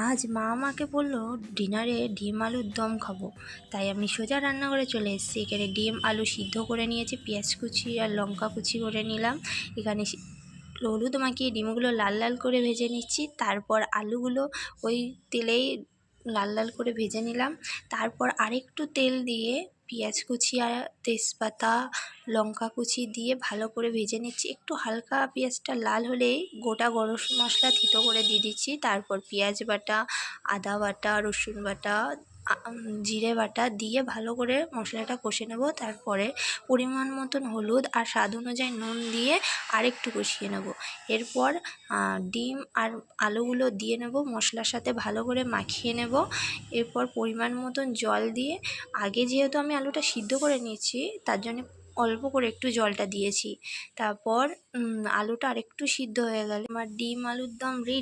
আজ মা আমাকে বললো ডিনারে ডিম আলুর দম খাবো, তাই আমি সোজা রান্নাঘরে চলে এসেছি। এখানে ডিম আলু সিদ্ধ করে নিয়েছি, পেঁয়াজ কুচি আর লঙ্কা কুচি করে নিলাম। এখানে হলুদ মাখিয়ে ডিমগুলো লাল লাল করে ভেজে নিচ্ছি। তারপর আলুগুলো ওই তেলেই লাল লাল করে ভেজে নিলাম। তারপর আরেকটু তেল দিয়ে পেঁয়াজ কুচি আর তেজপাতা লঙ্কা কুচি দিয়ে ভালো করে ভেজে নিচ্ছি। একটু হালকা পেঁয়াজটা লাল হলেই গোটা গরম মশলা থেতো করে দিয়ে দিচ্ছি। তারপর পেঁয়াজ বাটা, আদা বাটা, রসুন বাটা, জিরে বাটা দিয়ে ভালো করে মশলাটা কষে নেব। তারপরে পরিমাণ মতন হলুদ আর স্বাদ অনুযায়ী নুন দিয়ে আরেকটু কষিয়ে নেব। এরপর ডিম আর আলুগুলো দিয়ে নেব, মশলার সাথে ভালো করে মাখিয়ে নেব। এরপর পরিমাণ মতন জল দিয়ে, আগে যেহেতু আমি আলুটা সিদ্ধ করে নিয়েছি তার জন্য অল্প করে একটু জলটা দিয়েছি। তারপর আলুটা আরেকটু সিদ্ধ হয়ে গেলে আমার ডিম আলুর দম রেডি।